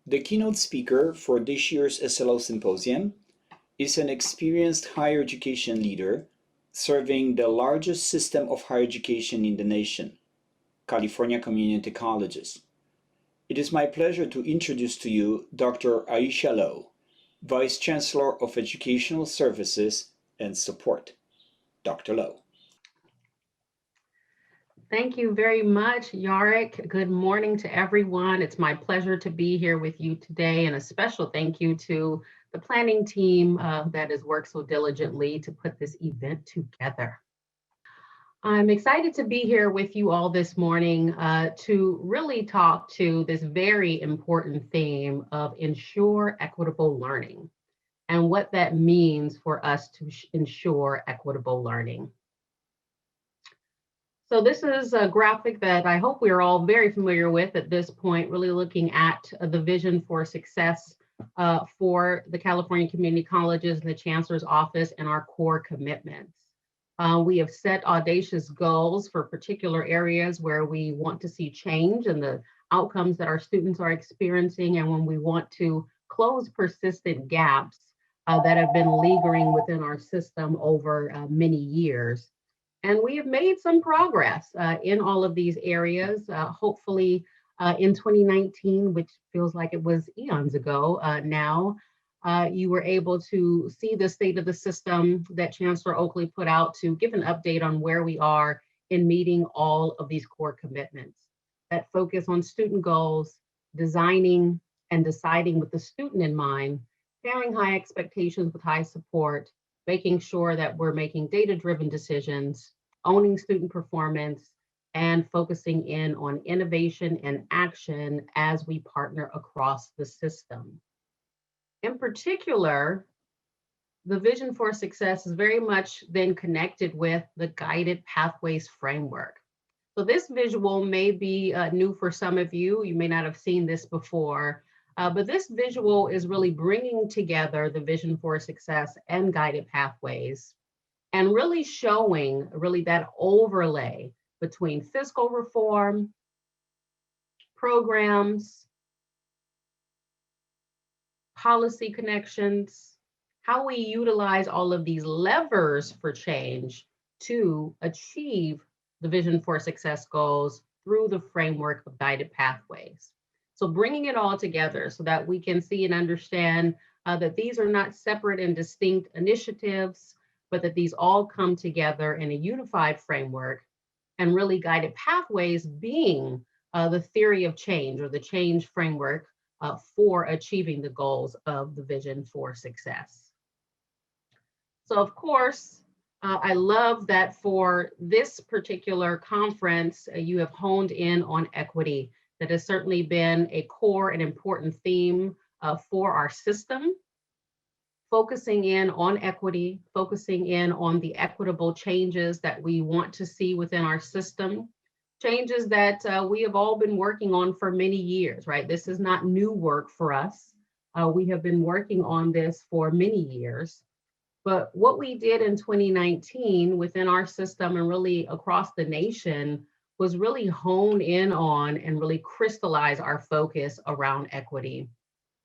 The keynote speaker for this year's SLO Symposium is an experienced higher education leader serving the largest system of higher education in the nation, California Community Colleges. It is my pleasure to introduce to you Dr. Aisha Lowe, Vice Chancellor of Educational Services and Support. Dr. Lowe. Thank you very much, Jarek. Good morning to everyone. It's my pleasure to be here with you today, and a special thank you to the planning team that has worked so diligently to put this event together. I'm excited to be here with you all this morning to really talk to this very important theme of ensure equitable learning and what that means for us to ensure equitable learning. So this is a graphic that I hope we're all very familiar with at this point, really looking at the vision for success for the California Community Colleges and the Chancellor's Office and our core commitments. We have set audacious goals for particular areas where we want to see change in the outcomes that our students are experiencing, and when we want to close persistent gaps that have been lingering within our system over many years. And we have made some progress in all of these areas. Hopefully in 2019, which feels like it was eons ago now, you were able to see the state of the system that Chancellor Oakley put out to give an update on where we are in meeting all of these core commitments that focus on student goals, designing and deciding with the student in mind, pairing high expectations with high support, making sure that we're making data-driven decisions, owning student performance, and focusing in on innovation and action as we partner across the system. In particular, the vision for success is very much then connected with the guided pathways framework. So this visual may be new for some of you. You may not have seen this before, but this visual is really bringing together the vision for success and guided pathways and really showing that overlay between fiscal reform, programs, policy connections, how we utilize all of these levers for change to achieve the vision for success goals through the framework of guided pathways. So bringing it all together so that we can see and understand that these are not separate and distinct initiatives, but that these all come together in a unified framework, and really guided pathways being the theory of change or the change framework for achieving the goals of the vision for success. So of course, I love that for this particular conference, you have honed in on equity. That has certainly been a core and important theme for our system, focusing in on equity, focusing in on the equitable changes that we want to see within our system, changes that we have all been working on for many years, right? This is not new work for us. We have been working on this for many years. But what we did in 2019 within our system and really across the nation was really hone in on and really crystallize our focus around equity.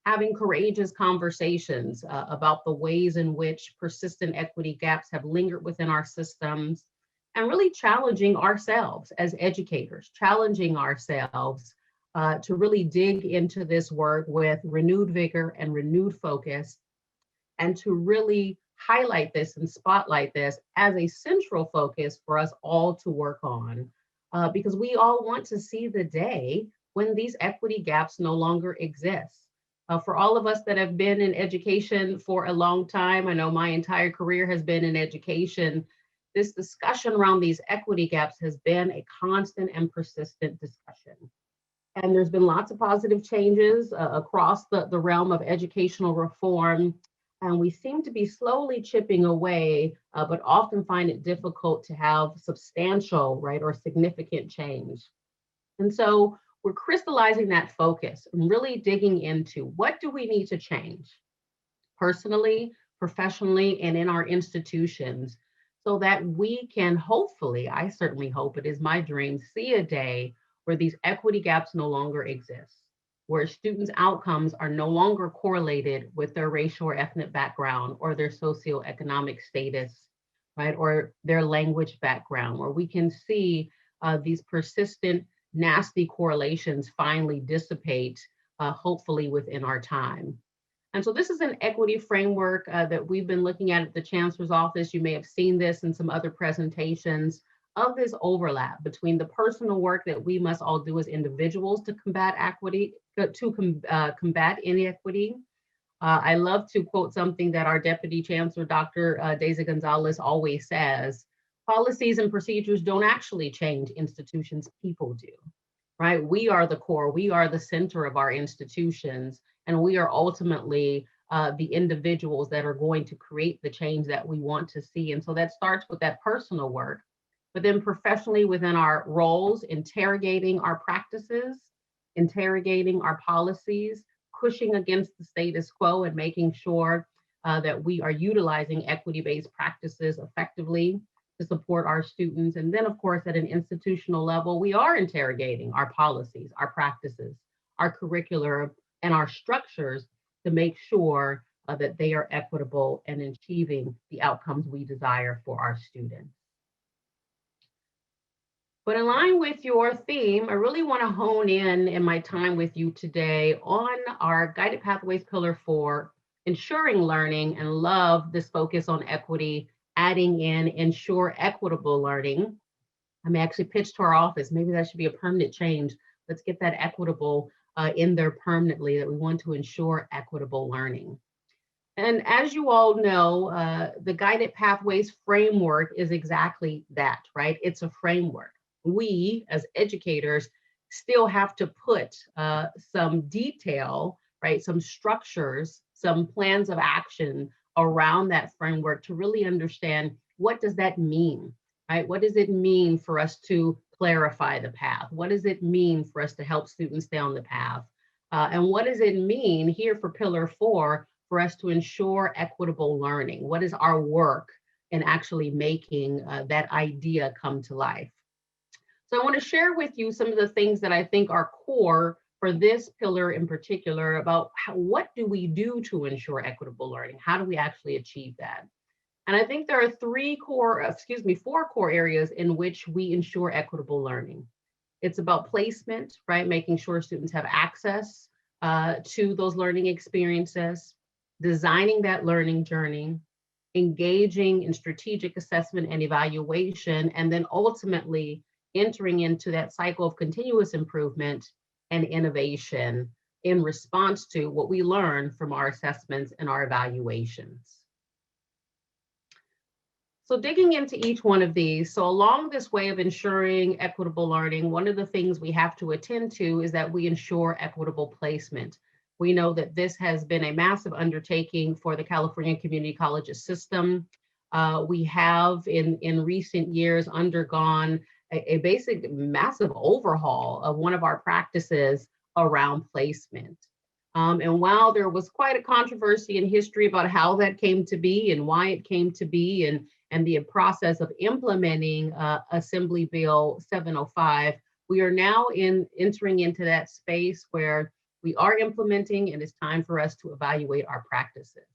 Having courageous conversations about the ways in which persistent equity gaps have lingered within our systems, and really challenging ourselves as educators, challenging ourselves to really dig into this work with renewed vigor and renewed focus, and to really highlight this and spotlight this as a central focus for us all to work on. Because we all want to see the day when these equity gaps no longer exist. For all of us that have been in education for a long time, I know my entire career has been in education, this discussion around these equity gaps has been a constant and persistent discussion. And there's been lots of positive changes across the realm of educational reform. And we seem to be slowly chipping away, but often find it difficult to have substantial, right, or significant change. And so we're crystallizing that focus and really digging into what do we need to change personally, professionally, and in our institutions so that we can hopefully, I certainly hope, it is my dream, see a day where these equity gaps no longer exist. where students' outcomes are no longer correlated with their racial or ethnic background or their socioeconomic status, right, or their language background, where we can see these persistent, nasty correlations finally dissipate, hopefully within our time. And so this is an equity framework that we've been looking at the Chancellor's Office. You may have seen this in some other presentations of this overlap between the personal work that we must all do as individuals to combat equity, combat inequity. I love to quote something that our Deputy Chancellor, Dr. Daisy Gonzalez, always says: policies and procedures don't actually change institutions, people do, right? We are the core, we are the center of our institutions, and we are ultimately the individuals that are going to create the change that we want to see. And so that starts with that personal work, but then professionally within our roles, interrogating our practices, interrogating our policies, pushing against the status quo and making sure that we are utilizing equity-based practices effectively to support our students. And then, of course, at an institutional level, we are interrogating our policies, our practices, our curricular, and our structures to make sure that they are equitable and achieving the outcomes we desire for our students. But in line with your theme, I really want to hone in my time with you today on our Guided Pathways pillar for ensuring learning, and love this focus on equity, adding in ensure equitable learning. I may actually pitch to our office, maybe that should be a permanent change. Let's get that equitable in there permanently, that we want to ensure equitable learning. And as you all know, the Guided Pathways framework is exactly that, right? It's a framework. We, as educators, still have to put some detail, right? Some structures, some plans of action around that framework to really understand, what does that mean, right? What does it mean for us to clarify the path? What does it mean for us to help students stay on the path? And what does it mean here for Pillar 4 for us to ensure equitable learning? What is our work in actually making that idea come to life? So I want to share with you some of the things that I think are core for this pillar in particular about what do we do to ensure equitable learning? How do we actually achieve that? And I think there are four core areas in which we ensure equitable learning. It's about placement, right? Making sure students have access to those learning experiences, designing that learning journey, engaging in strategic assessment and evaluation, and then ultimately entering into that cycle of continuous improvement and innovation in response to what we learn from our assessments and our evaluations. So digging into each one of these, so along this way of ensuring equitable learning, one of the things we have to attend to is that we ensure equitable placement. We know that this has been a massive undertaking for the California Community Colleges system. We have in recent years undergone a basic massive overhaul of one of our practices around placement. And while there was quite a controversy in history about how that came to be and why it came to be, and the process of implementing Assembly Bill 705, we are now entering into that space where we are implementing, and it's time for us to evaluate our practices.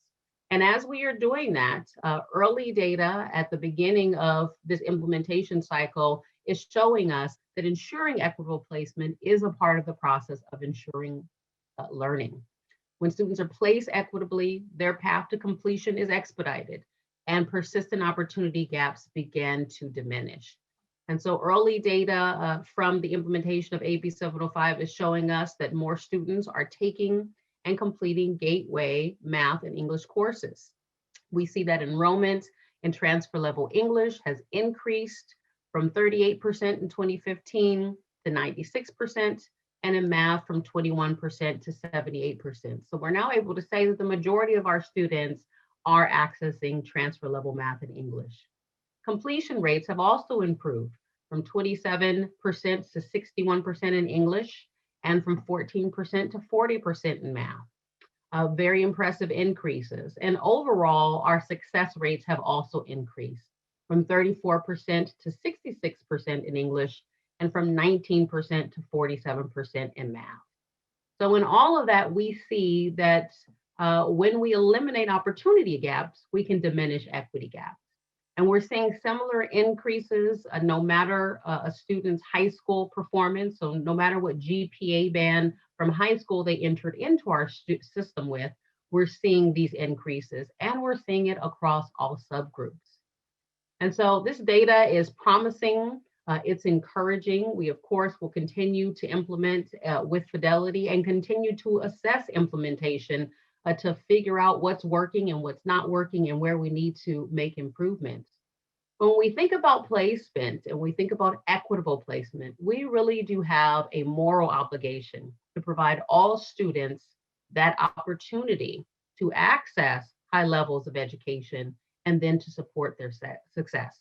And as we are doing that, early data at the beginning of this implementation cycle is showing us that ensuring equitable placement is a part of the process of ensuring learning. When students are placed equitably, their path to completion is expedited, and persistent opportunity gaps begin to diminish. And so early data from the implementation of AB 705 is showing us that more students are taking and completing gateway math and English courses. We see that enrollment in transfer level English has increased from 38% in 2015 to 96%, and in math from 21% to 78%. So we're now able to say that the majority of our students are accessing transfer level math and English. Completion rates have also improved from 27% to 61% in English, and from 14% to 40% in math. Very impressive increases. And overall, our success rates have also increased from 34% to 66% in English, and from 19% to 47% in math. So in all of that, we see that when we eliminate opportunity gaps, we can diminish equity gaps. And we're seeing similar increases no matter a student's high school performance. So no matter what GPA band from high school they entered into our system with, we're seeing these increases, and we're seeing it across all subgroups. And so this data is promising. It's encouraging. We, of course, will continue to implement with fidelity and continue to assess implementation to figure out what's working and what's not working and where we need to make improvements. When we think about placement and we think about equitable placement, we really do have a moral obligation to provide all students that opportunity to access high levels of education and then to support their success.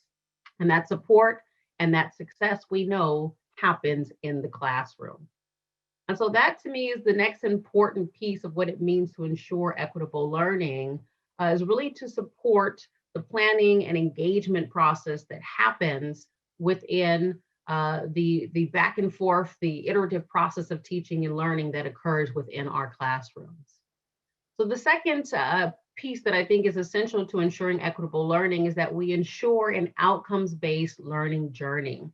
And that support and that success we know happens in the classroom. And so that to me is the next important piece of what it means to ensure equitable learning is really to support the planning and engagement process that happens within the back and forth, the iterative process of teaching and learning that occurs within our classrooms. So the second piece that I think is essential to ensuring equitable learning is that we ensure an outcomes-based learning journey.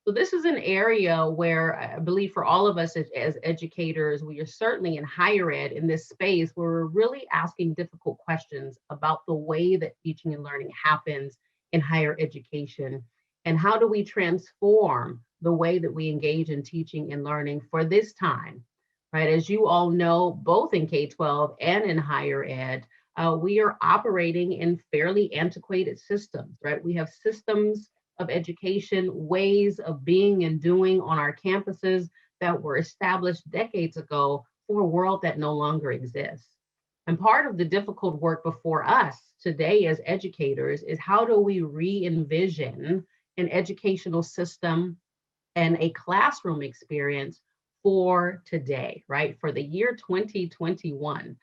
So this is an area where I believe for all of us as educators, we are certainly in higher ed in this space where we're really asking difficult questions about the way that teaching and learning happens in higher education. And how do we transform the way that we engage in teaching and learning for this time, right? As you all know, both in K-12 and in higher ed, we are operating in fairly antiquated systems, right? We have systems of education, ways of being and doing on our campuses that were established decades ago for a world that no longer exists. And part of the difficult work before us today as educators is how do we re-envision an educational system and a classroom experience for today, right? For the year 2021,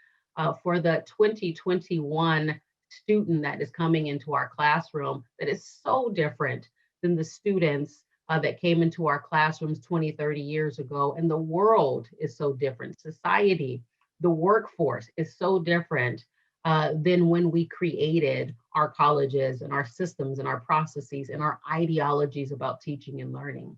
for the 2021 student that is coming into our classroom that is so different than the students that came into our classrooms 20, 30 years ago. And the world is so different. Society, the workforce is so different than when we created our colleges and our systems and our processes and our ideologies about teaching and learning.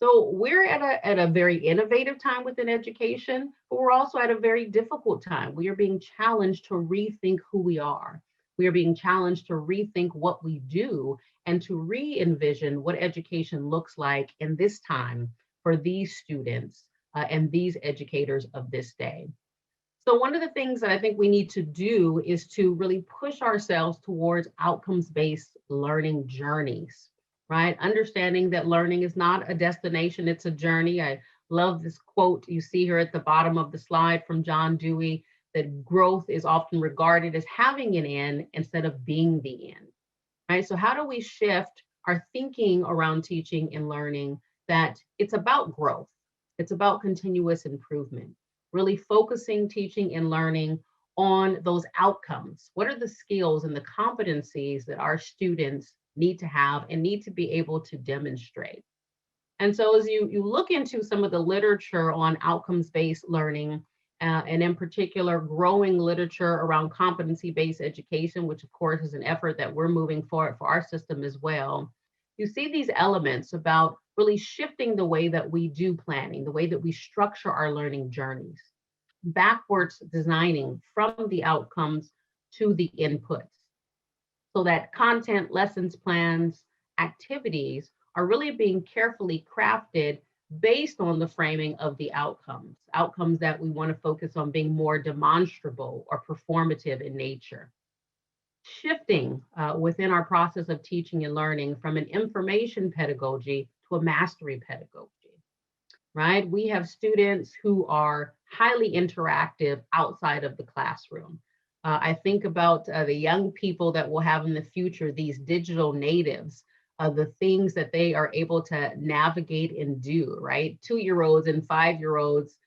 So we're at a very innovative time within education, but we're also at a very difficult time. We are being challenged to rethink who we are. We are being challenged to rethink what we do and to re-envision what education looks like in this time for these students and these educators of this day. So one of the things that I think we need to do is to really push ourselves towards outcomes-based learning journeys, right? Understanding that learning is not a destination, it's a journey. I love this quote you see here at the bottom of the slide from John Dewey, that growth is often regarded as having an end instead of being the end, right? So how do we shift our thinking around teaching and learning that it's about growth, it's about continuous improvement, really focusing teaching and learning on those outcomes. What are the skills and the competencies that our students need to have and need to be able to demonstrate? And so as you look into some of the literature on outcomes-based learning, and in particular, growing literature around competency-based education, which of course is an effort that we're moving forward for our system as well, you see these elements about really shifting the way that we do planning, the way that we structure our learning journeys, backwards designing from the outcomes to the inputs, so that content, lessons plans, activities are really being carefully crafted based on the framing of the outcomes that we want to focus on being more demonstrable or performative in nature. Shifting within our process of teaching and learning from an information pedagogy to a mastery pedagogy, right? We have students who are highly interactive outside of the classroom. I think about the young people that we'll have in the future, these digital natives, the things that they are able to navigate and do, right? 2-year-olds and 5-year-olds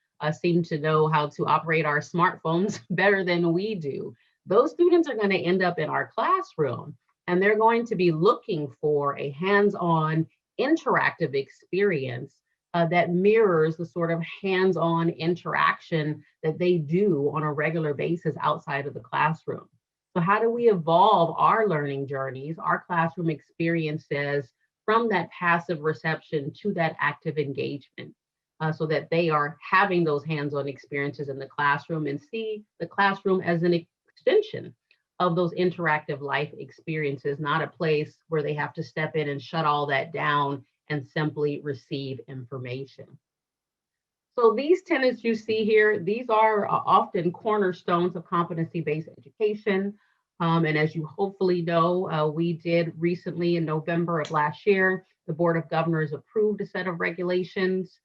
seem to know how to operate our smartphones better than we do. Those students are going to end up in our classroom, and they're going to be looking for a hands-on interactive experience that mirrors the sort of hands-on interaction that they do on a regular basis outside of the classroom. So how do we evolve our learning journeys, our classroom experiences from that passive reception to that active engagement, so that they are having those hands-on experiences in the classroom and see the classroom as an extension of those interactive life experiences, not a place where they have to step in and shut all that down and simply receive information. So these tenets you see here, these are often cornerstones of competency-based education. And as you hopefully know, we did recently in November of last year, the Board of Governors approved a set of regulations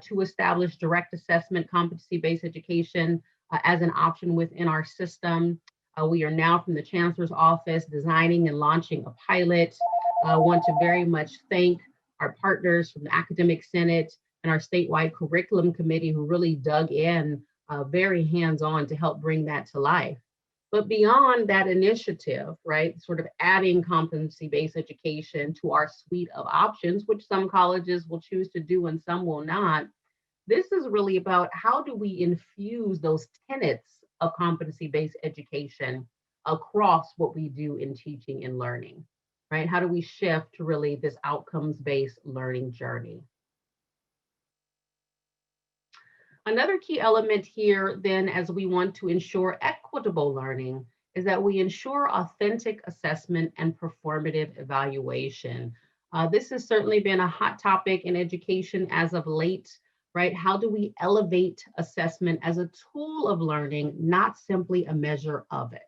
to establish direct assessment competency-based education as an option within our system. We are now from the Chancellor's Office designing and launching a pilot. I want to very much thank our partners from the Academic Senate and our statewide curriculum committee who really dug in very hands-on to help bring that to life. But beyond that initiative, right, sort of adding competency-based education to our suite of options, which some colleges will choose to do and some will not, this is really about how do we infuse those tenets of competency-based education across what we do in teaching and learning, right? How do we shift to really this outcomes-based learning journey? Another key element here then, as we want to ensure equitable learning, is that we ensure authentic assessment and performative evaluation. This has certainly been a hot topic in education as of late, right? How do we elevate assessment as a tool of learning, not simply a measure of it,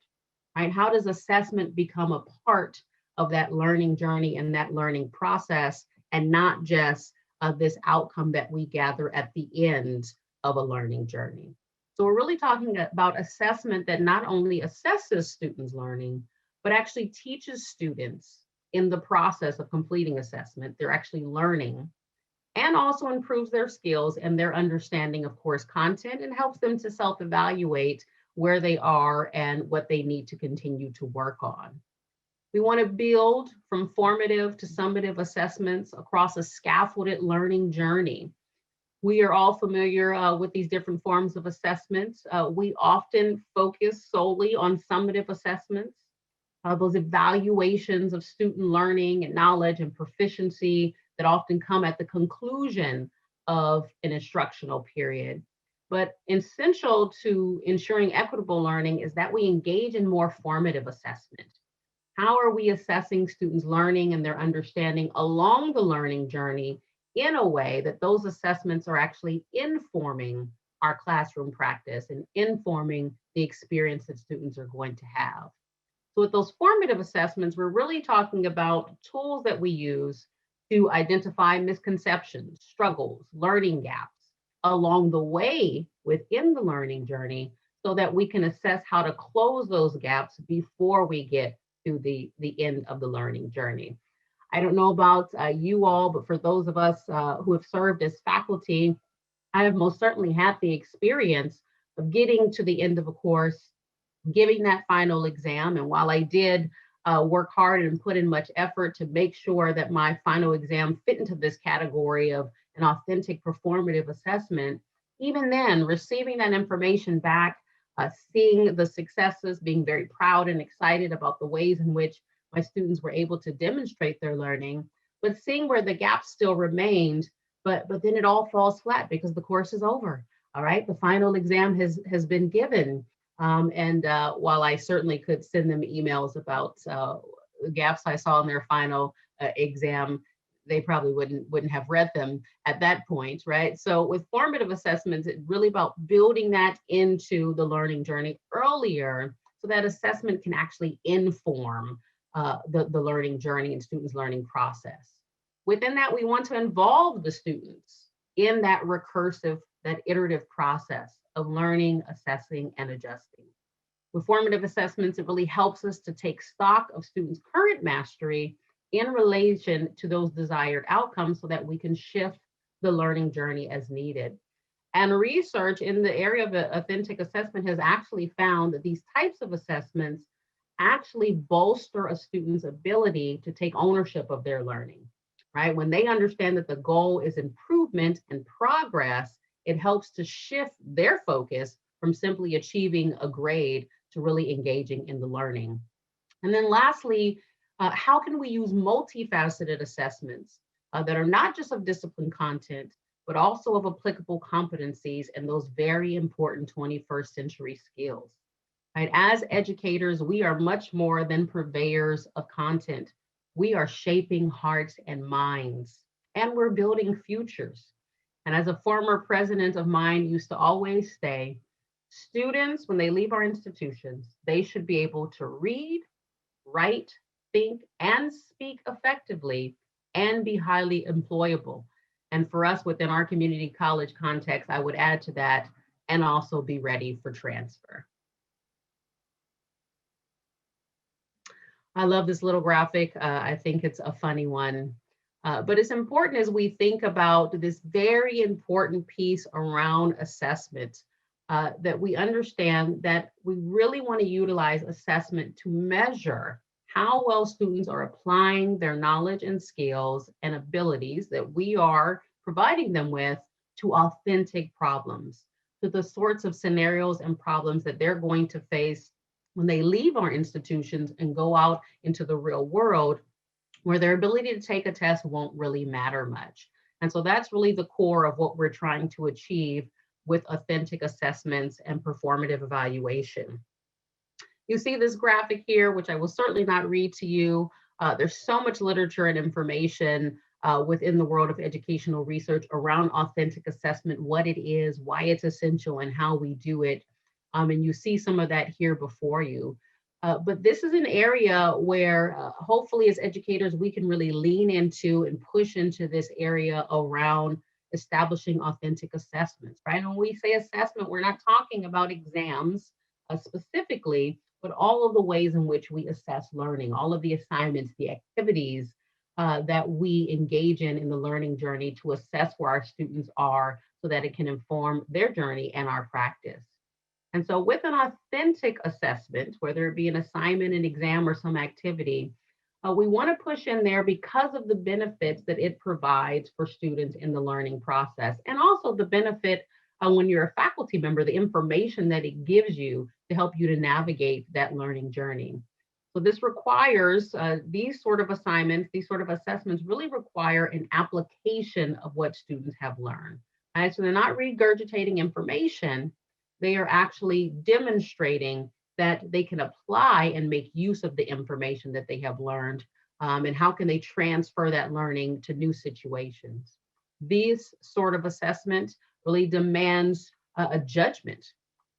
right? How does assessment become a part of that learning journey and that learning process, and not just this outcome that we gather at the end of a learning journey? So we're really talking about assessment that not only assesses students' learning, but actually teaches students in the process of completing assessment, they're actually learning, and also improves their skills and their understanding of course content, and helps them to self-evaluate where they are and what they need to continue to work on. We want to build from formative to summative assessments across a scaffolded learning journey. We are all familiar with these different forms of assessments. We often focus solely on summative assessments, those evaluations of student learning and knowledge and proficiency that often come at the conclusion of an instructional period. But essential to ensuring equitable learning is that we engage in more formative assessment. How are we assessing students' learning and their understanding along the learning journey in a way that those assessments are actually informing our classroom practice and informing the experience that students are going to have? So with those formative assessments, we're really talking about tools that we use to identify misconceptions, struggles, learning gaps along the way within the learning journey, so that we can assess how to close those gaps before we get to the end of the learning journey. I don't know about you all, but for those of us who have served as faculty, I have most certainly had the experience of getting to the end of a course, giving that final exam. And while I did work hard and put in much effort to make sure that my final exam fit into this category of an authentic performative assessment, even then, receiving that information back, seeing the successes, being very proud and excited about the ways in which my students were able to demonstrate their learning, but seeing where the gaps still remained, but then it all falls flat because the course is over. All right, the final exam has been given. While I certainly could send them emails about the gaps I saw in their final exam, they probably wouldn't have read them at that point, right? So with formative assessments, it's really about building that into the learning journey earlier, so that assessment can actually inform the learning journey and students' learning process. Within that, we want to involve the students in that recursive, that iterative process of learning, assessing, and adjusting. With formative assessments, it really helps us to take stock of students' current mastery in relation to those desired outcomes, so that we can shift the learning journey as needed. And research in the area of authentic assessment has actually found that these types of assessments actually bolster a student's ability to take ownership of their learning, right? When they understand that the goal is improvement and progress, it helps to shift their focus from simply achieving a grade to really engaging in the learning. And then lastly, how can we use multifaceted assessments that are not just of discipline content, but also of applicable competencies and those very important 21st century skills? Right? As educators, we are much more than purveyors of content. We are shaping hearts and minds, and we're building futures. And as a former president of mine used to always say, students, when they leave our institutions, they should be able to read, write, think, and speak effectively and be highly employable. And for us within our community college context, I would add to that and also be ready for transfer. I love this little graphic. I think it's a funny one. But it's important as we think about this very important piece around assessment that we understand that we really want to utilize assessment to measure how well students are applying their knowledge and skills and abilities that we are providing them with to authentic problems, to the sorts of scenarios and problems that they're going to face when they leave our institutions and go out into the real world, where their ability to take a test won't really matter much. And so that's really the core of what we're trying to achieve with authentic assessments and performative evaluation. You see this graphic here, which I will certainly not read to you. There's so much literature and information within the world of educational research around authentic assessment, what it is, why it's essential, and how we do it. And you see some of that here before you. But this is an area where hopefully as educators, we can really lean into and push into this area around establishing authentic assessments, right? And when we say assessment, we're not talking about exams specifically, but all of the ways in which we assess learning, all of the assignments, the activities that we engage in the learning journey to assess where our students are so that it can inform their journey and our practice. And so with an authentic assessment, whether it be an assignment, an exam, or some activity, we want to push in there because of the benefits that it provides for students in the learning process, and also the benefit when you're a faculty member, the information that it gives you to help you to navigate that learning journey. So this requires these sort of assignments, these sort of assessments really require an application of what students have learned. Right? So they're not regurgitating information, they are actually demonstrating that they can apply and make use of the information that they have learned, and how can they transfer that learning to new situations. These sort of assessment really demands a judgment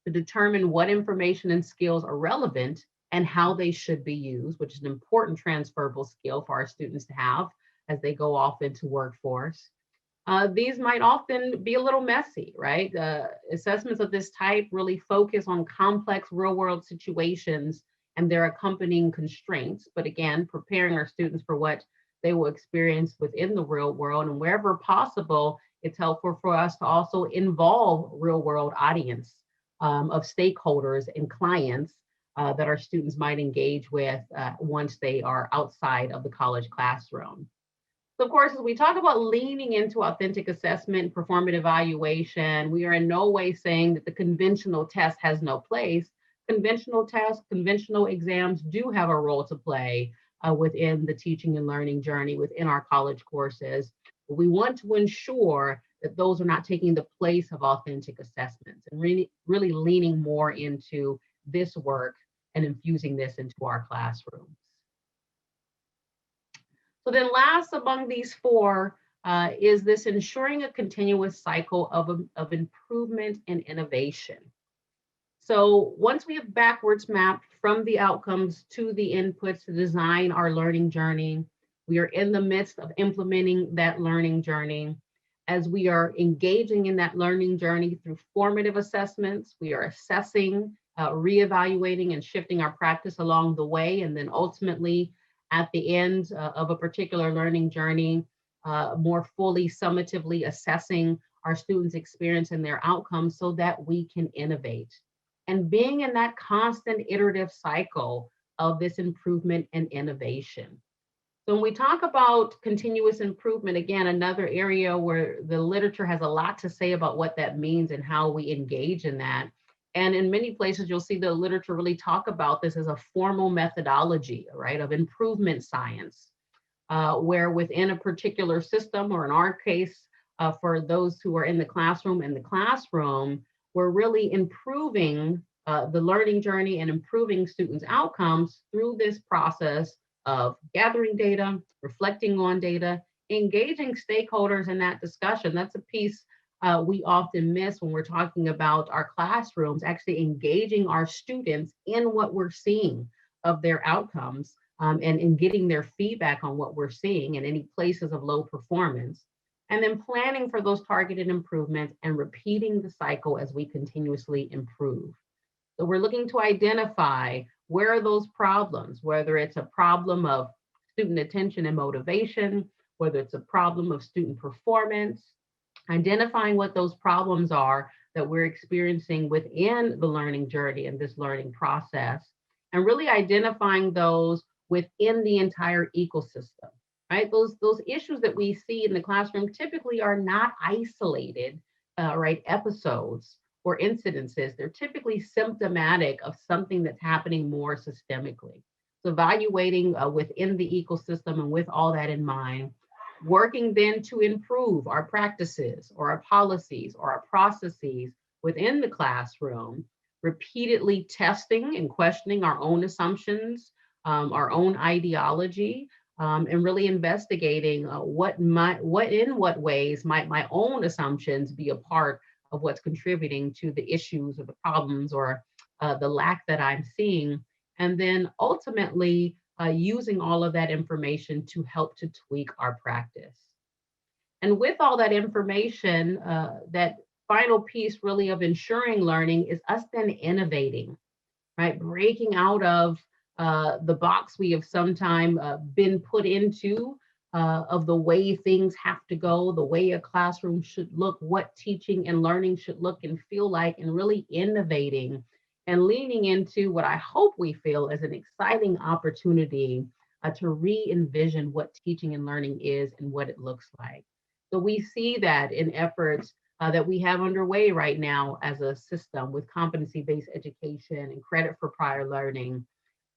to determine what information and skills are relevant and how they should be used, which is an important transferable skill for our students to have as they go off into workforce. These might often be a little messy, right? Assessments of this type really focus on complex real world situations and their accompanying constraints, but again, preparing our students for what they will experience within the real world. And wherever possible, it's helpful for us to also involve real world audience of stakeholders and clients that our students might engage with once they are outside of the college classroom. So of course, as we talk about leaning into authentic assessment, performative evaluation, we are in no way saying that the conventional test has no place. Conventional tests, conventional exams do have a role to play within the teaching and learning journey within our college courses. But we want to ensure that those are not taking the place of authentic assessments and really leaning more into this work and infusing this into our classrooms. So then last among these four is this ensuring a continuous cycle of improvement and innovation. So once we have backwards mapped from the outcomes to the inputs to design our learning journey, we are in the midst of implementing that learning journey. As we are engaging in that learning journey through formative assessments, we are assessing, reevaluating, and shifting our practice along the way, and then ultimately at the end of a particular learning journey, more fully, summatively assessing our students' experience and their outcomes so that we can innovate. And being in that constant iterative cycle of this improvement and innovation. So when we talk about continuous improvement, again, another area where the literature has a lot to say about what that means and how we engage in that. And in many places, you'll see the literature really talk about this as a formal methodology, right, of improvement science, where within a particular system, or in our case, for those who are in the classroom, we're really improving the learning journey and improving students' outcomes through this process of gathering data, reflecting on data, engaging stakeholders in that discussion. That's a piece we often miss when we're talking about our classrooms, actually engaging our students in what we're seeing of their outcomes, and getting their feedback on what we're seeing and any places of low performance. And then planning for those targeted improvements and repeating the cycle as we continuously improve. So we're looking to identify where are those problems, whether it's a problem of student attention and motivation, whether it's a problem of student performance, identifying what those problems are that we're experiencing within the learning journey and this learning process, and really identifying those within the entire ecosystem, right? Those issues that we see in the classroom typically are not isolated, right, episodes or incidences. They're typically symptomatic of something that's happening more systemically. So evaluating within the ecosystem, and with all that in mind, working then to improve our practices or our policies or our processes within the classroom, repeatedly testing and questioning our own assumptions, our own ideology, and really investigating what ways might my own assumptions be a part of what's contributing to the issues or the problems or the lack that I'm seeing. And then ultimately using all of that information to help to tweak our practice. And with all that information, that final piece really of ensuring learning is us then innovating, right? Breaking out of the box we have sometimes been put into, of the way things have to go, the way a classroom should look, what teaching and learning should look and feel like, and really innovating and leaning into what I hope we feel as an exciting opportunity to re-envision what teaching and learning is and what it looks like. So we see that in efforts that we have underway right now as a system with competency-based education and credit for prior learning.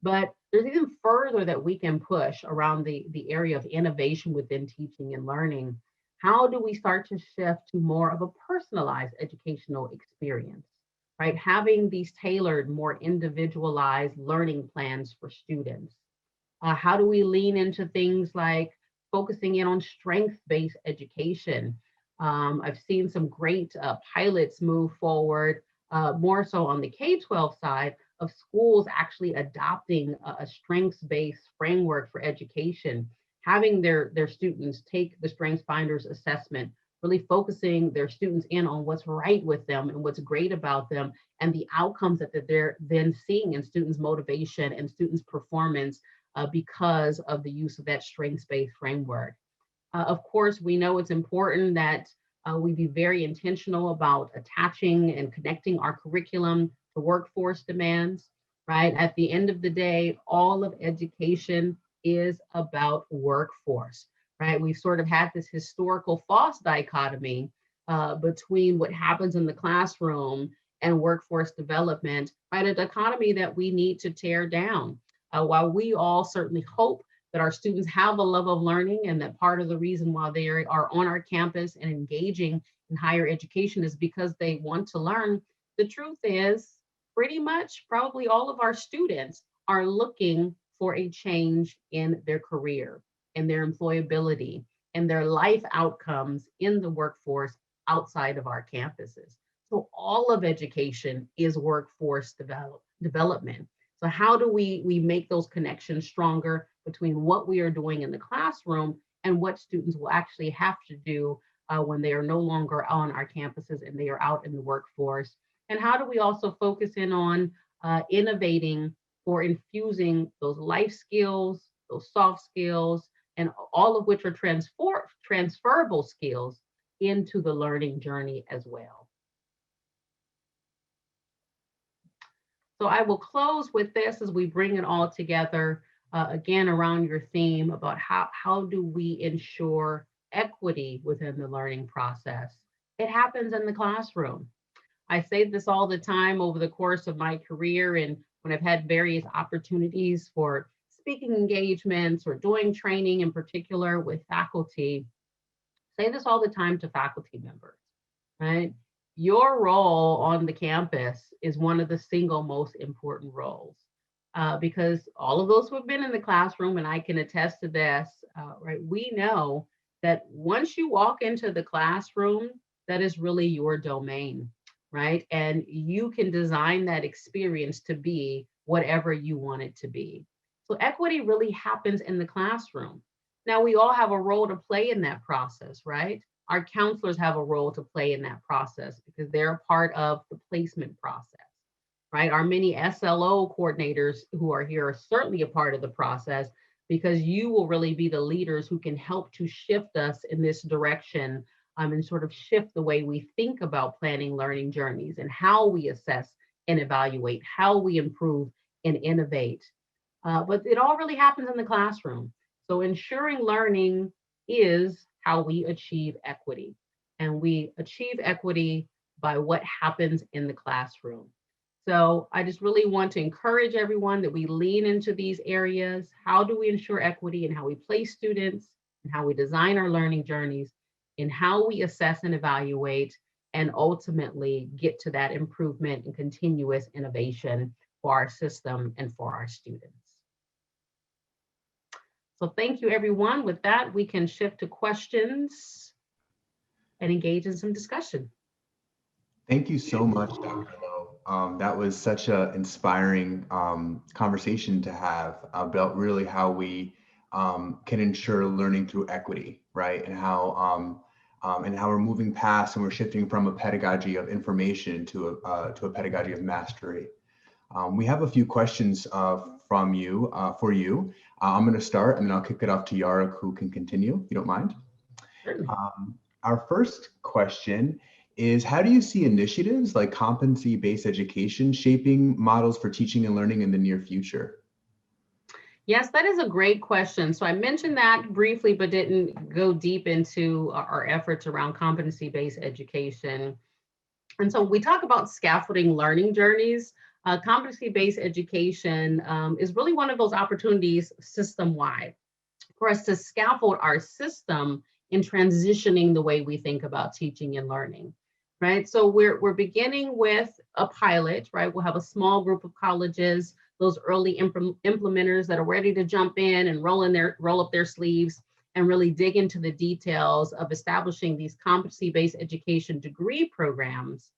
But there's even further that we can push around the area of innovation within teaching and learning. How do we start to shift to more of a personalized educational experience, right? Having these tailored, more individualized learning plans for students. How do we lean into things like focusing in on strength-based education? I've seen some great pilots move forward, more so on the K-12 side, of schools actually adopting a strengths-based framework for education, having their students take the Strengths Finders assessment, really focusing their students in on what's right with them and what's great about them, and the outcomes that they're then seeing in students' motivation and students' performance because of the use of that strengths-based framework. Of course, we know it's important that we be very intentional about attaching and connecting our curriculum to workforce demands, right? At the end of the day, all of education is about workforce, right? We've sort of had this historical false dichotomy between what happens in the classroom and workforce development, right? A dichotomy that we need to tear down. While we all certainly hope that our students have a love of learning, and that part of the reason why they are on our campus and engaging in higher education is because they want to learn, the truth is pretty much probably all of our students are looking for a change in their career, in their employability, in their life outcomes in the workforce outside of our campuses. So all of education is workforce development. So how do we make those connections stronger between what we are doing in the classroom and what students will actually have to do when they are no longer on our campuses and they are out in the workforce? And how do we also focus in on innovating for infusing those life skills, those soft skills, and all of which are transferable skills into the learning journey as well? So I will close with this as we bring it all together. again, around your theme about how do we ensure equity within the learning process. It happens in the classroom. I say this all the time over the course of my career and when I've had various opportunities for speaking engagements or doing training in particular with faculty. Say this all the time to faculty members, right? Your role on the campus is one of the single most important roles because all of those who have been in the classroom, and I can attest to this, right? We know that once you walk into the classroom, that is really your domain, right? And you can design that experience to be whatever you want it to be. So equity really happens in the classroom. Now, we all have a role to play in that process, right? Our counselors have a role to play in that process because they're a part of the placement process, right? Our many SLO coordinators who are here are certainly a part of the process because you will really be the leaders who can help to shift us in this direction and sort of shift the way we think about planning learning journeys and how we assess and evaluate, how we improve and innovate. But it all really happens in the classroom. So ensuring learning is how we achieve equity. And we achieve equity by what happens in the classroom. So I just really want to encourage everyone that we lean into these areas. How do we ensure equity in how we place students and how we design our learning journeys, in how we assess and evaluate, and ultimately get to that improvement and continuous innovation for our system and for our students. So thank you, everyone. With that, we can shift to questions and engage in some discussion. Thank you so much, Dr. Lowe. That was such an inspiring conversation to have about really how we can ensure learning through equity, right? And how we're moving past and we're shifting from a pedagogy of information to a pedagogy of mastery. We have a few questions from you for you. I'm going to start and then I'll kick it off to Jarek, who can continue, if you don't mind. Our first question is, how do you see initiatives like competency-based education shaping models for teaching and learning in the near future? Yes, that is a great question. So I mentioned that briefly, but didn't go deep into our efforts around competency-based education. And so we talk about scaffolding learning journeys. Competency-based education is really one of those opportunities system-wide for us to scaffold our system in transitioning the way we think about teaching and learning, right? So we're beginning with a pilot, right? We'll have a small group of colleges, those early implementers that are ready to jump in and roll up their sleeves and really dig into the details of establishing these competency-based education degree programs.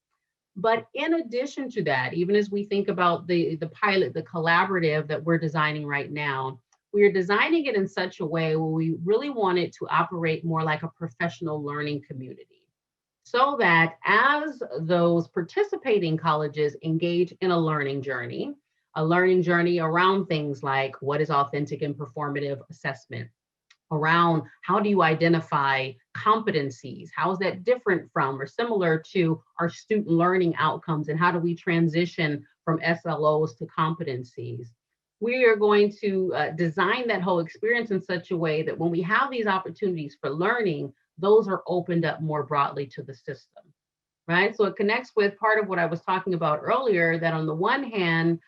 But in addition to that, even as we think about the pilot, the collaborative that we're designing right now, we are designing it in such a way where we really want it to operate more like a professional learning community, so that as those participating colleges engage in a learning journey around things like what is authentic and performative assessment, around how do you identify competencies? How is that different from or similar to our student learning outcomes? And how do we transition from SLOs to competencies? We are going to design that whole experience in such a way that when we have these opportunities for learning, those are opened up more broadly to the system, right? So it connects with part of what I was talking about earlier, that on the one hand,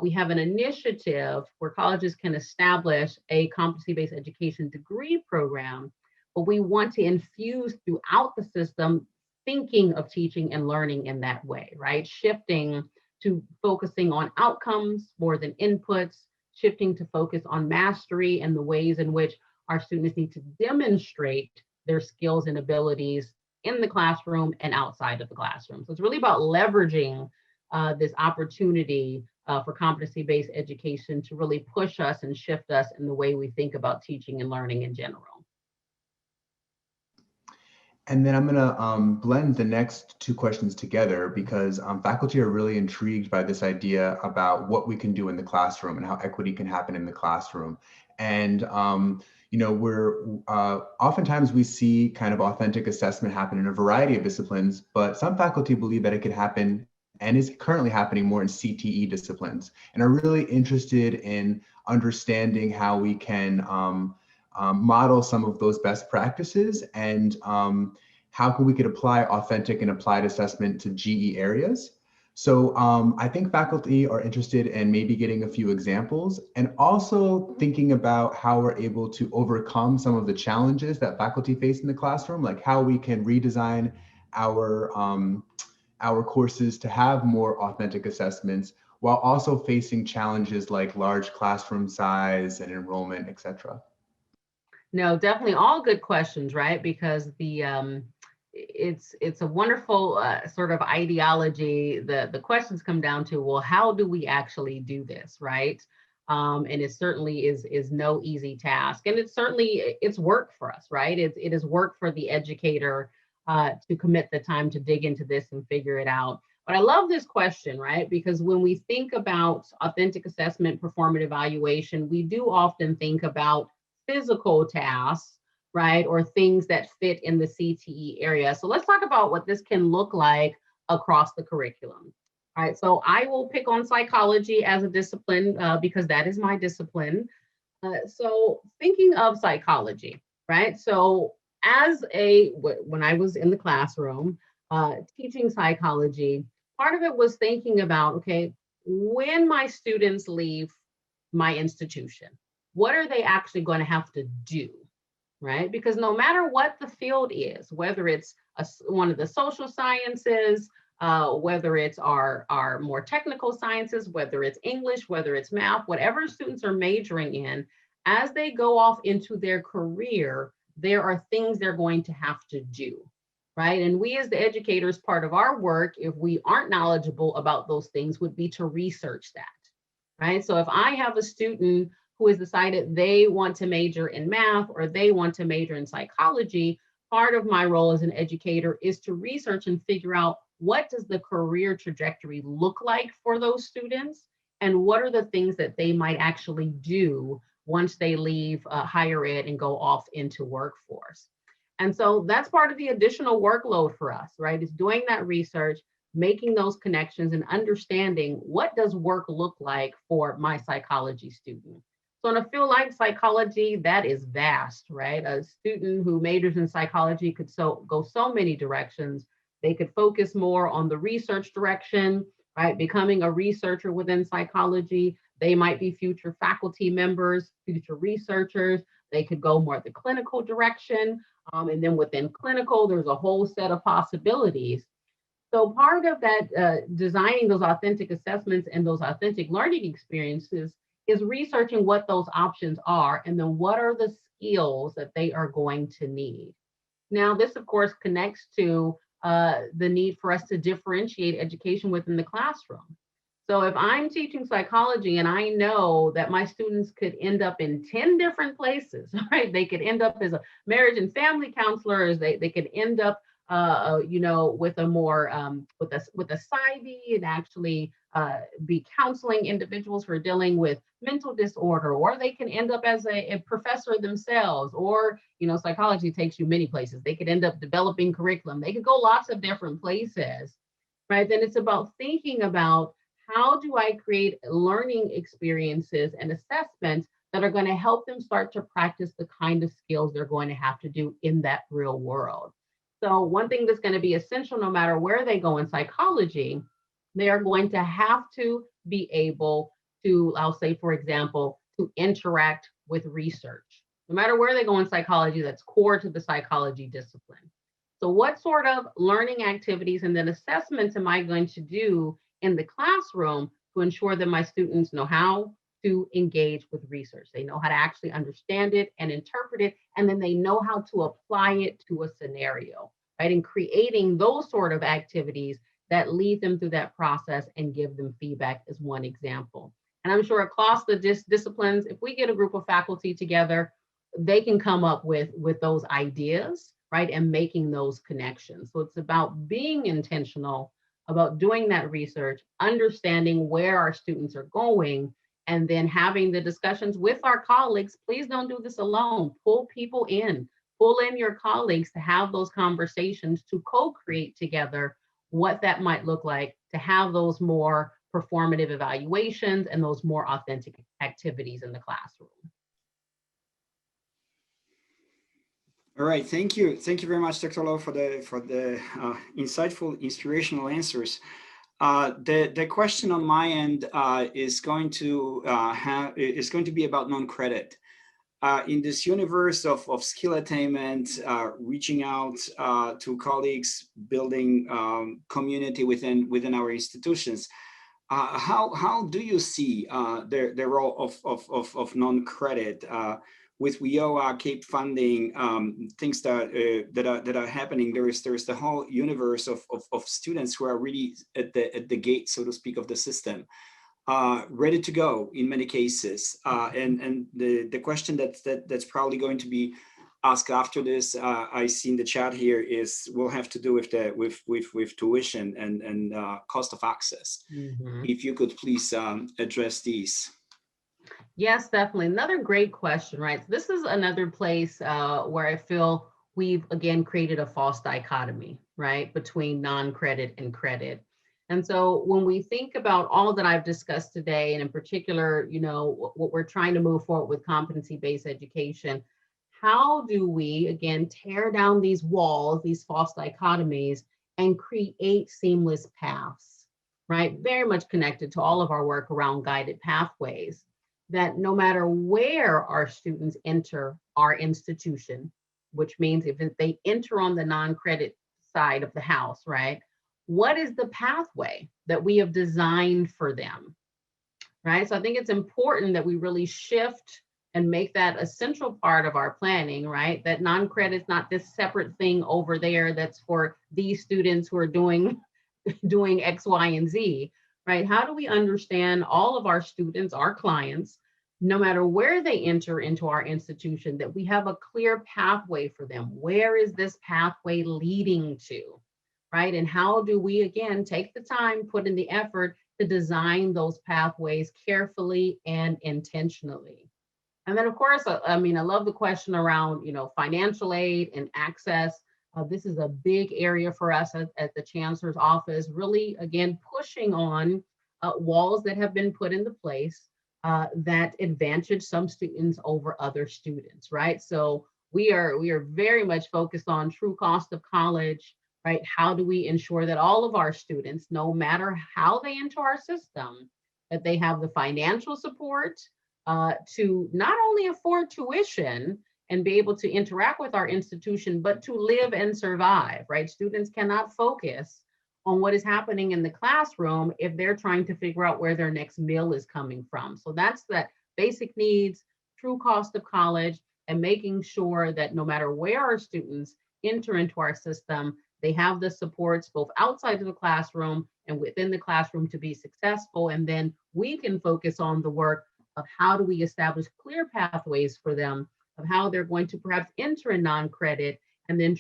we have an initiative where colleges can establish a competency-based education degree program, but we want to infuse throughout the system thinking of teaching and learning in that way, right? Shifting to focusing on outcomes more than inputs, shifting to focus on mastery and the ways in which our students need to demonstrate their skills and abilities in the classroom and outside of the classroom. So it's really about leveraging this opportunity for competency-based education to really push us and shift us in the way we think about teaching and learning in general. And then I'm going to blend the next two questions together because faculty are really intrigued by this idea about what we can do in the classroom and how equity can happen in the classroom. And oftentimes we see kind of authentic assessment happen in a variety of disciplines, but some faculty believe that it could happen and is currently happening more in CTE disciplines, and are really interested in understanding how we can model some of those best practices, and how we could apply authentic and applied assessment to GE areas. So I think faculty are interested in maybe getting a few examples, and also thinking about how we're able to overcome some of the challenges that faculty face in the classroom, like how we can redesign our courses to have more authentic assessments while also facing challenges like large classroom size and enrollment, et cetera. No, definitely all good questions, right? Because it's a wonderful sort of ideology. The questions come down to, well, how do we actually do this, right? And it certainly is no easy task, and it's work for us, right? It is work for the educator to commit the time to dig into this and figure it out. But I love this question, right? Because when we think about authentic assessment, performative evaluation, we do often think about physical tasks, right? Or things that fit in the CTE area. So let's talk about what this can look like across the curriculum. All right, so I will pick on psychology as a discipline because that is my discipline. So thinking of psychology, right? So when I was in the classroom teaching psychology, part of it was thinking about, okay, when my students leave my institution, what are they actually going to have to do, right? Because no matter what the field is, whether it's one of the social sciences, whether it's our more technical sciences, whether it's English, whether it's math, whatever students are majoring in, as they go off into their career, there are things they're going to have to do, right? And we as the educators, part of our work, if we aren't knowledgeable about those things, would be to research that, right? So if I have a student who has decided they want to major in math or they want to major in psychology, part of my role as an educator is to research and figure out what does the career trajectory look like for those students, and what are the things that they might actually do once they leave higher ed and go off into workforce. And so that's part of the additional workload for us, right? Is doing that research, making those connections, and understanding what does work look like for my psychology student. So in a field like psychology, that is vast, right? A student who majors in psychology could go so many directions. They could focus more on the research direction, right? Becoming a researcher within psychology. They might be future faculty members, future researchers. They could go more the clinical direction. And then within clinical, there's a whole set of possibilities. So part of that designing those authentic assessments and those authentic learning experiences is researching what those options are, and then what are the skills that they are going to need. Now, this of course connects to the need for us to differentiate education within the classroom. So if I'm teaching psychology and I know that my students could end up in 10 different places, right? They could end up as a marriage and family counselors. They could end up, with a more with a PsyD and actually be counseling individuals who are dealing with mental disorder, or they can end up as a professor themselves, or psychology takes you many places. They could end up developing curriculum. They could go lots of different places, right? Then it's about thinking about, how do I create learning experiences and assessments that are going to help them start to practice the kind of skills they're going to have to do in that real world? So one thing that's going to be essential no matter where they go in psychology, they are going to have to be able to, I'll say, for example, to interact with research. No matter where they go in psychology, that's core to the psychology discipline. So what sort of learning activities and then assessments am I going to do in the classroom to ensure that my students know how to engage with research? They know how to actually understand it and interpret it, and then they know how to apply it to a scenario, right? And creating those sort of activities that lead them through that process and give them feedback is one example. And I'm sure across the disciplines, if we get a group of faculty together, they can come up with those ideas, right? And making those connections. So it's about being intentional about doing that research, understanding where our students are going, and then having the discussions with our colleagues. Please don't do this alone. Pull people in, pull in your colleagues to have those conversations, to co-create together what that might look like to have those more performative evaluations and those more authentic activities in the classroom. All right, thank you. Thank you very much, Dr. Lowe, for the insightful, inspirational answers. The question on my end is going to be about non-credit. In this universe of skill attainment, reaching out to colleagues, building community within our institutions, how do you see the role of non-credit with WIOA, CAPE funding, things that are happening? There's the whole universe of students who are really at the gate, so to speak, of the system. Ready to go in many cases, and the question that's probably going to be asked after this, I see in the chat here, will have to do with tuition and cost of access. Mm-hmm. If you could please address these. Yes, definitely. Another great question, right? So this is another place where I feel we've again created a false dichotomy, right, between non-credit and credit. And so when we think about all that I've discussed today, and in particular, you know, what we're trying to move forward with competency-based education, how do we, again, tear down these walls, these false dichotomies, and create seamless paths, right? Very much connected to all of our work around guided pathways, that no matter where our students enter our institution, which means if they enter on the non-credit side of the house, right? What is the pathway that we have designed for them, right? So I think it's important that we really shift and make that a central part of our planning, right? That non-credit is not this separate thing over there that's for these students who are doing X, Y, and Z, right? How do we understand all of our students, our clients, no matter where they enter into our institution, that we have a clear pathway for them? Where is this pathway leading to? Right? And how do we, again, take the time, put in the effort to design those pathways carefully and intentionally? And then, of course, I mean, I love the question around, you know, financial aid and access. This is a big area for us at the Chancellor's office, really, again, pushing on walls that have been put into place that advantage some students over other students, right? So we are very much focused on true cost of college, right? How do we ensure that all of our students, no matter how they enter our system, that they have the financial support to not only afford tuition and be able to interact with our institution, but to live and survive, right? Students cannot focus on what is happening in the classroom if they're trying to figure out where their next meal is coming from. So that's that basic needs, true cost of college, and making sure that no matter where our students enter into our system, they have the supports both outside of the classroom and within the classroom to be successful. And then we can focus on the work of how do we establish clear pathways for them of how they're going to perhaps enter a non-credit and then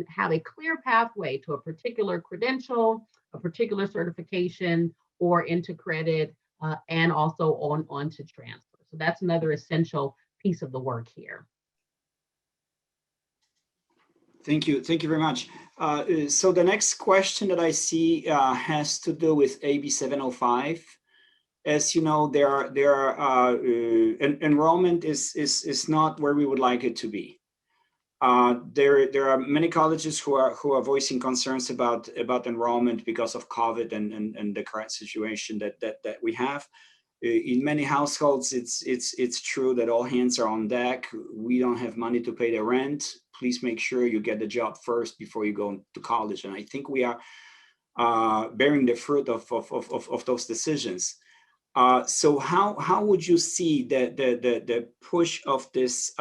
have a clear pathway to a particular credential, a particular certification, or into credit, and also on to transfer. So that's another essential piece of the work here. Thank you very much. So the next question that I see has to do with AB 705. As you know, enrollment is not where we would like it to be. There are many colleges who are voicing concerns about enrollment because of COVID and the current situation that we have. In many households, it's true that all hands are on deck. We don't have money to pay the rent. Please make sure you get the job first before you go to college. And I think we are bearing the fruit of those decisions. So how would you see the push of this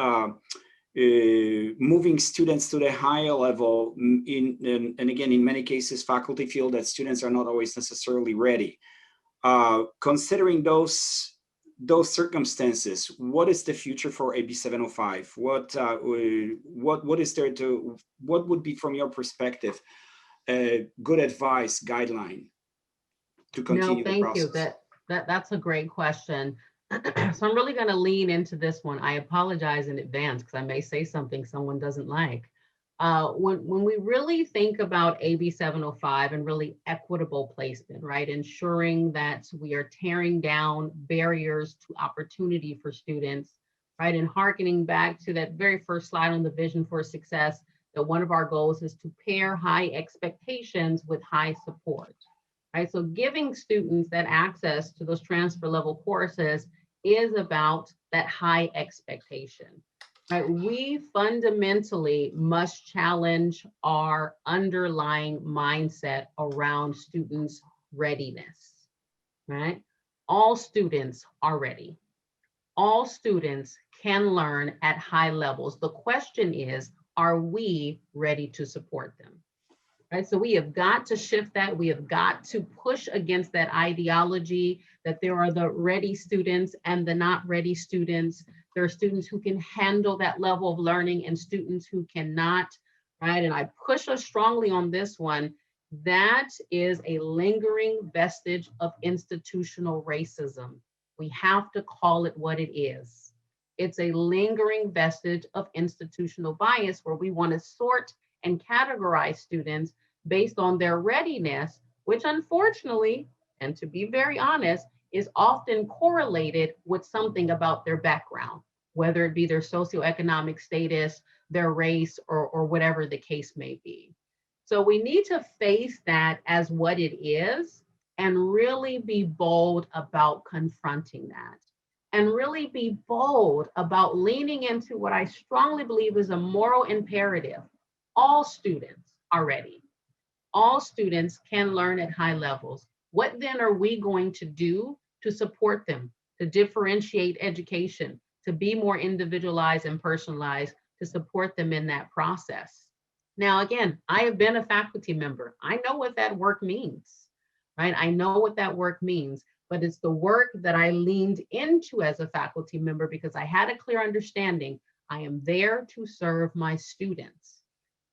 moving students to the higher level? And again, in many cases, faculty feel that students are not always necessarily ready. Considering those circumstances, what is the future for AB 705? What is there what would be, from your perspective, good advice, guideline to continue the process? No, thank you. That's a great question. So I'm really going to lean into this one. I apologize in advance because I may say something someone doesn't like. When we really think about AB 705 and really equitable placement, right, ensuring that we are tearing down barriers to opportunity for students, right, and hearkening back to that very first slide on the vision for success, that one of our goals is to pair high expectations with high support, right? So giving students that access to those transfer level courses is about that high expectation. Right, we fundamentally must challenge our underlying mindset around students' readiness, right? All students are ready. All students can learn at high levels. The question is, are we ready to support them? Right, so we have got to shift that. We have got to push against that ideology that there are the ready students and the not ready students. There are students who can handle that level of learning and students who cannot, right? And I push us strongly on this one. That is a lingering vestige of institutional racism. We have to call it what it is. It's a lingering vestige of institutional bias where we want to sort and categorize students based on their readiness, which unfortunately, and to be very honest, is often correlated with something about their background, whether it be their socioeconomic status, their race, or whatever the case may be. So we need to face that as what it is and really be bold about confronting that. And really be bold about leaning into what I strongly believe is a moral imperative. All students are ready. All students can learn at high levels. What then are we going to do to support them, to differentiate education, to be more individualized and personalized, to support them in that process? Now, again, I have been a faculty member. I know what that work means, right? I know what that work means, but it's the work that I leaned into as a faculty member because I had a clear understanding. I am there to serve my students.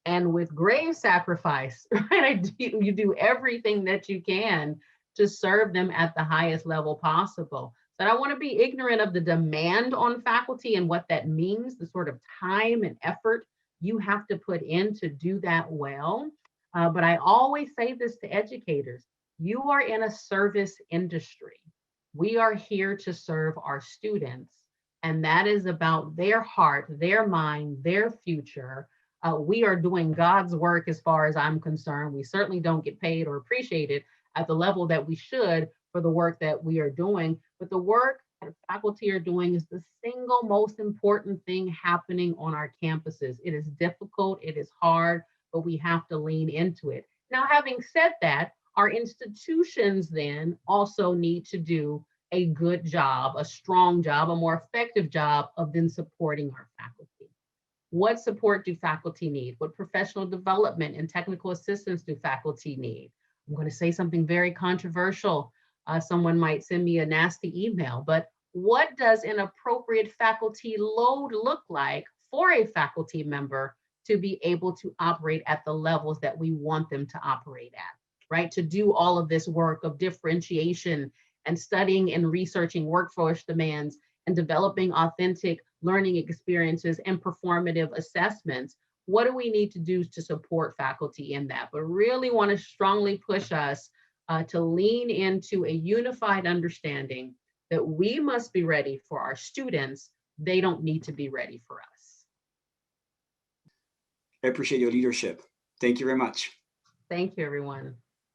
And with grave sacrifice, right? You do everything that you can to serve them at the highest level possible. So I don't want to be ignorant of the demand on faculty and what that means, the sort of time and effort you have to put in to do that well. But I always say this to educators, you are in a service industry. We are here to serve our students. And that is about their heart, their mind, their future. We are doing God's work as far as I'm concerned. We certainly don't get paid or appreciated at the level that we should for the work that we are doing. But the work that faculty are doing is the single most important thing happening on our campuses. It is difficult, it is hard, but we have to lean into it. Now, having said that, our institutions then also need to do a good job, a strong job, a more effective job of then supporting our faculty. What support do faculty need? What professional development and technical assistance do faculty need? I'm going to say something very controversial. Someone might send me a nasty email, but what does an appropriate faculty load look like for a faculty member to be able to operate at the levels that we want them to operate at, right? To do all of this work of differentiation and studying and researching workforce demands and developing authentic learning experiences and performative assessments. What do we need to do to support faculty in that? But really want to strongly push us to lean into a unified understanding that we must be ready for our students. They don't need to be ready for us. I appreciate your leadership. Thank you very much. Thank you, everyone.